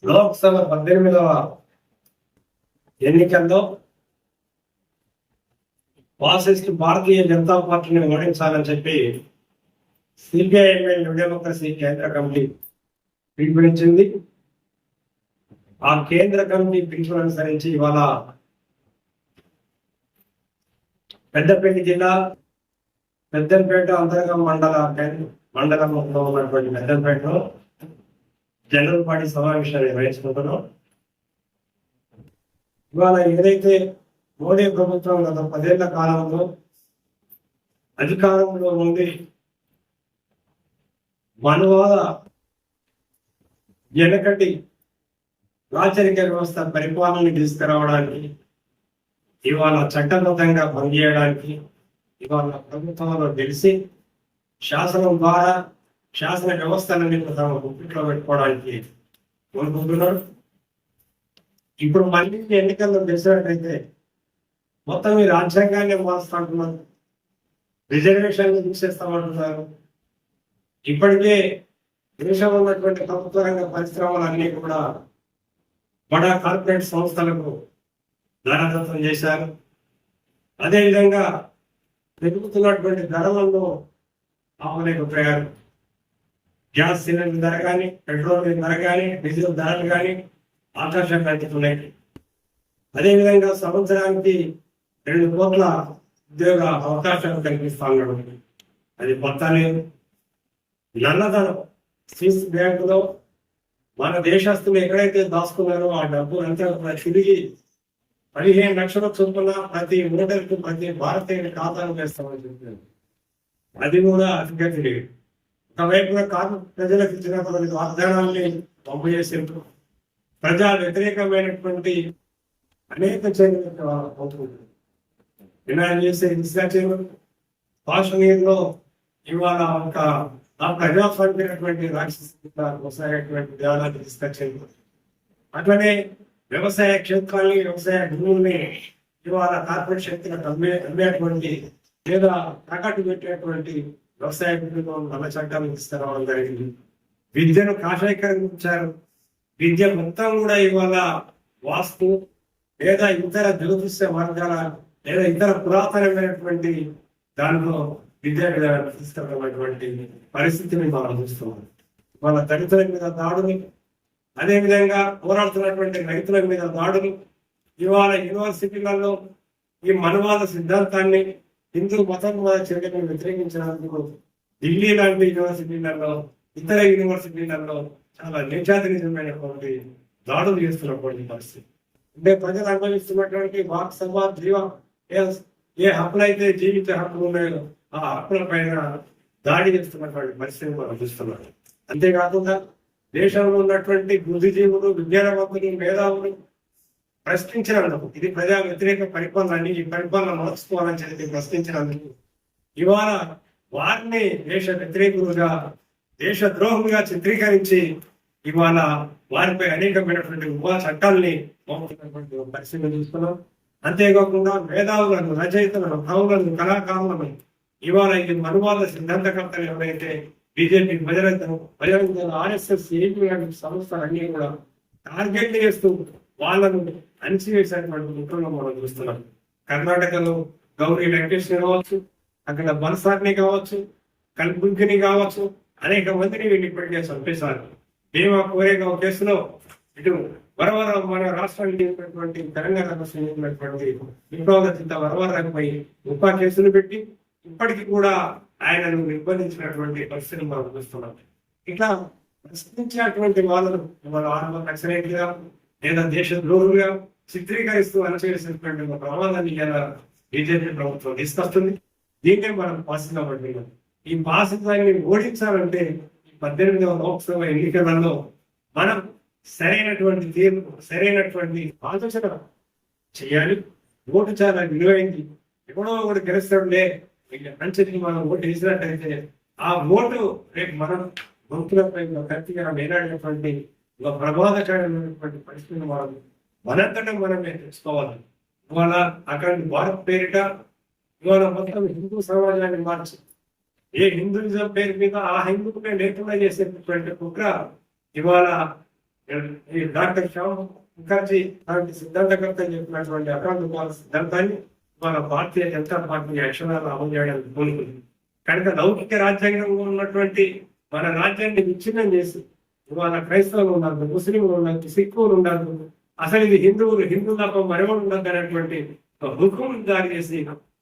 లోక్సభ 18వ ఎన్నికల్లో ఫాసిస్ట్ భారతీయ జనతా పార్టీని ఓడించాలని చెప్పి సిపిఐఎంఎల్ న్యూ డెమోక్రసీ కేంద్ర కమిటీ పిలుపునిచ్చింది. ఆ కేంద్ర కమిటీ పిలుపును అనుసరించి ఇవాళ పెద్దపల్లి జిల్లా పెద్దంపేట అంతర్గం మండలంలో ఉన్నటువంటి పెద్దంపేటలో జనరల్ పార్టీ సమావేశాన్ని నిర్వహించుకుంటున్నాం. ఇవాళ ఏదైతే మోడీ ప్రభుత్వం గత 10 ఏళ్ల కాలంలో అధికారంలో ఉండి మనువాద వెనకటి రాచరిక వ్యవస్థ పరిపాలన తీసుకురావడానికి, ఇవాళ చట్టబద్ధంగా పనిచేయడానికి ఇవాళ ప్రభుత్వంలో గెలిచి శాసనం ద్వారా శాసన వ్యవస్థలన్నీ తమ గుప్పిట్లో పెట్టుకోవడానికి కోరుకుంటున్నాడు. ఇప్పుడు మళ్ళీ ఎన్నికల్లో గెలిచినట్టయితే మొత్తం ఈ రాజ్యాంగాన్ని మారుస్తాంటున్నారు, రిజర్వేషన్లు తీసేస్తామంటున్నారు. ఇప్పటికే దేశంలో ఉన్నటువంటి ప్రభుత్వ రంగ పరిశ్రమలన్నీ కూడా బడా కార్పొరేట్ సంస్థలకు ధనదత్తం చేశారు. అదేవిధంగా పెరుగుతున్నటువంటి ధరలలో ఆపలేకపోయారు. గ్యాస్ సిలిండర్ ధర కానీ, పెట్రోల్ ధర కానీ, డీజిల్ ధరలు కానీ ఆకాశాన్ని అందుతున్నాయి. అదేవిధంగా సంవత్సరానికి 2 కోట్ల ఉద్యోగ అవకాశాలు కల్పిస్తా ఉన్నాడు. అది మొత్తాలేదు. నల్లధనం స్విస్ బ్యాంకులో మన దేశస్తులు ఎక్కడైతే దాచుకున్నారో ఆ డబ్బు అంతా తిరిగి 15 లక్షల చొప్పున ప్రతి ఓటర్కు ప్రతి భారతీయుని ఖాతాను వేస్తామని చెప్పారు. అది కూడా అతిగా తెలియదు. ఒకవైపున ప్రజలకు ఇచ్చినటువంటి వాగ్దానాన్ని పంపు చేసేందుకు ప్రజా వ్యతిరేకమైనటువంటి అనేక చర్యలు వినాయన చేసే దిశగా చేయడం కాశ్మీర్లో ఇవాళ ఒక ప్రజాస్వామ్యమైనటువంటి రాక్షసటువంటి విధానాన్ని తీసుకొచ్చేది. అట్లనే వ్యవసాయ క్షేత్రాన్ని, వ్యవసాయ భూముల్ని ఇవాళ కార్పొరేట్ శక్తులకు అమ్మేటువంటి లేదా తాకట్టు పెట్టేటువంటి వ్యవసాయ భూముల్లో నల్ల చట్టాలను తీసుకురావడం జరిగింది. విద్యను కాషాయకరించారు. విద్య మొత్తం కూడా ఇవాళ వాస్తు లేదా ఇతర జ్యోతిష్య మార్గాల లేదా ఇతర పురాతనమైనటువంటి దాంట్లో విద్యా విధానాన్ని తీసుకురావటువంటి పరిస్థితిని మనం చూస్తున్నాం. వాళ్ళ దళితుల మీద దాడులు, అదేవిధంగా పోరాడుతున్నటువంటి రైతుల మీద దాడులు, ఇవాళ యూనివర్సిటీలలో ఈ మనువాద సిద్ధాంతాన్ని, హిందూ మతవాద చర్యలను వ్యతిరేకించినందుకు ఢిల్లీ లాంటి యూనివర్సిటీలలో, ఇతర యూనివర్సిటీలలో చాలా నిజాతినిజమైనటువంటి దాడులు చేస్తున్నటువంటి పరిస్థితి. అంటే ప్రజలు అనుభవిస్తున్నటువంటి వాక్ సభ జీవ ఏ హక్కులైతే జీవిత హక్కులు ఉన్నాయో ఆ హక్కుల పైన దాడి చేస్తున్నటువంటి పరిస్థితిని మనం చూస్తున్నాం. అంతేకాకుండా దేశంలో ఉన్నటువంటి బుద్ధిజీవులు, విజ్ఞానవంతులు, మేధావులు ప్రశ్నించినందుకు, ఇది ప్రజా వ్యతిరేక పరిపాలన, ఈ పరిపాలన మార్చుకోవాలని చెప్పి ప్రశ్నించినందుకు ఇవాళ వారిని దేశ వ్యతిరేకులుగా, దేశ ద్రోహులుగా చిత్రీకరించి ఇవాళ వారిపై అనేకమైనటువంటి ఉపా చట్టాలని పంపుతున్నటువంటి పరిస్థితిని చూస్తున్నాం. అంతేకాకుండా మేధావులను, రచయితలను, కవులను, కళాకారులను ఇవాళ ఈ మనువాద సిద్ధాంతకర్తలు ఎవరైతే బీజేపీ, బజరంగ ఆర్ఎస్ఎస్, ఏపీ సంస్థలన్నీ కూడా టార్గెట్ చేస్తూ వాళ్ళను అణిచివేసేటువంటి ముఖ్యంగా మనం చూస్తున్నాం. కర్ణాటకలో గౌరీ వెంకటేష్ కావచ్చు, అక్కడ బన్సార్ని కావచ్చు, కల్బుర్గిని కావచ్చు, అనేక మందిని వీళ్ళు ఇప్పటికే చంపేశారు. భీమా కోరేగావ్ కేసులో ఇటు వరవర మన రాష్ట్రానికి తెలంగాణ రాష్ట్రానికి విప్లవరచిత వరవరపై ఉపా కేసులు పెట్టి ఇప్పటికీ కూడా ఆయనను నిర్బంధించినటువంటి పరిస్థితిని మనం చూస్తున్నాం. ఇట్లా ప్రశ్నించినటువంటి వాళ్ళను వాళ్ళ ఆరంభ నక్సలైట్గా లేదా దేశ ద్రోహులుగా చిత్రీకరిస్తూ అణచివేసినటువంటి ఒక ప్రమాదాన్ని ఇలా బీజేపీ ప్రభుత్వం తీసుకొస్తుంది. దీన్నే మనం పాసిగా పడుతున్నాం. ఈ పాసితాన్ని ఓడించాలంటే 18వ లోక్సభ ఎన్నికలలో మనం సరైనటువంటి తీర్పు, సరైనటువంటి ఆలోచన చేయాలి. ఓటు చాలా విలువైంది. ఎక్కడో ఒకటి గెలుస్తాడులే మంచిది మనం ఓటు వేసినట్టయితే ఆ ఓటు రేపు మనం భక్తులపై కత్తిగా వేలాడినటువంటి ఒక ప్రమాదకరమైనటువంటి పరిస్థితిని మనంతటా మనమే తెలుసుకోవాలి. ఇవాళ అక్కడ భారత్ పేరిట ఇవాళ మొత్తం హిందూ సమాజాన్ని మార్చి ఏ హిందూయిజం పేరు మీద ఆ హిందువులే లేకుండా చేసేటటువంటి కుట్ర ఇవాళ ఈ డాక్టర్ శ్యామ్ ముఖర్జీ అలాంటి సిద్ధాంతకర్త చెప్పినటువంటి అకాంత పాలన సిద్ధాంతాన్ని మన భారతీయ జనతా పార్టీ అక్షరాలు అమలు చేయడానికి పూనుకుంది. కనుక లౌకిక రాజ్యాంగంలో ఉన్నటువంటి మన రాజ్యాన్ని విచ్ఛిన్నం చేసి ఇవాళ క్రైస్తవులు ఉన్నారు, ముస్లింలు ఉన్నారు, సిక్కులు ఉన్నారు, అసలు ఇది హిందూ తప్ప మరెవరు ఉండదు అనేటువంటి హుకుం జారీ చేసి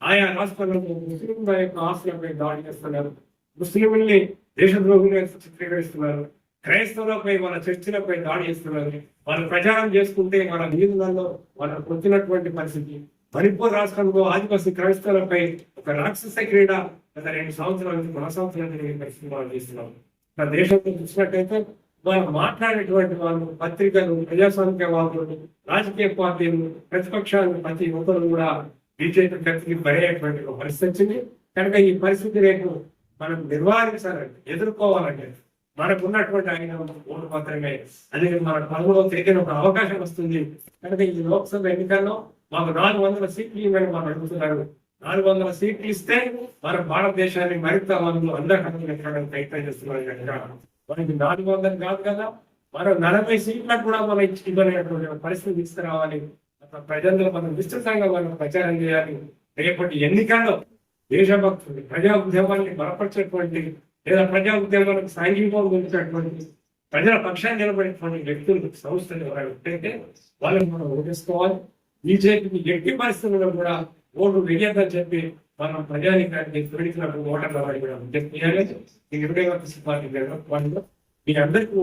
ఆయా రాష్ట్రాల్లో ముస్లింల యొక్క ఆస్తులపై దాడి చేస్తున్నారు, ముస్లింల్ని దేశద్రోహులుగా చిత్రీకరిస్తున్నారు, క్రైస్తవులపై వాళ్ళ చర్చిలపై దాడి చేస్తున్నారు. వాళ్ళు ప్రచారం చేసుకుంటే వాళ్ళ వీధులలో వాళ్ళకు వచ్చినటువంటి పరిస్థితి. మణిపూర్ రాష్ట్రంలో ఆదివాసీ క్రైస్తవులపై ఒక రాక్షస క్రీడ గత 2 సంవత్సరాల నుంచి కొనసాగుతున్న పరిస్థితి మనం చేస్తున్నాం. మన దేశంలో చూసినట్టయితే వాళ్ళు మాట్లాడేటువంటి వాళ్ళు, పత్రికలు, ప్రజాస్వామిక వాళ్ళు, రాజకీయ పార్టీలు, ప్రతిపక్షాలు ప్రతి ఒక్కరు కూడా బీజేపీ కత్తికి బలయ్యేటువంటి ఒక పరిస్థితి వచ్చింది. కనుక ఈ పరిస్థితి రేపు మనం నిర్వహించాలంటే, ఎదుర్కోవాలంటే మనకు ఉన్నటువంటి ఆయన ఓటు మాత్రమే. అది మన పదవులో తిరిగిన ఒక అవకాశం వస్తుంది. కనుక ఈ లోక్సభ ఎన్నికల్లో మాకు 400 సీట్లు ఇవ్వని మనం అడుగుతున్నారు. 400 సీట్లు ఇస్తే మన భారతదేశాన్ని మరింత వాళ్ళు అందరికీ ప్రయత్నం చేస్తున్నారు. కనుక మనకి 400 కాదు కదా, మరో 40 సీట్లకు కూడా మనం ఇవ్వలేనటువంటి పరిస్థితి తీసుకురావాలి. ప్రజల్లో మనం విస్తృతంగా మనం ప్రచారం చేయాలి. రేపటి ఎన్నికల్లో దేశభక్తులు, ప్రజా ఉద్యమాన్ని బలపరిచేటువంటి లేదా ప్రజా ఉద్యమాలకు సాంఘికం గురించినటువంటి ప్రజల పక్షాన్ని నిలబడేటువంటి వ్యక్తులు, సంస్థలు ఎవరైనా ఉంటే వాళ్ళని మనం ఓటేసుకోవాలి. బీజేపీకి ఎట్టి పరిస్థితుల్లో కూడా ఓటు వెయ్యద్దని చెప్పి మనం ప్రజానికానికి ఓటర్ల వాడి కూడా విజ్ఞప్తి చేయాలి. ఈ 21 పార్టీ మీ అందరికీ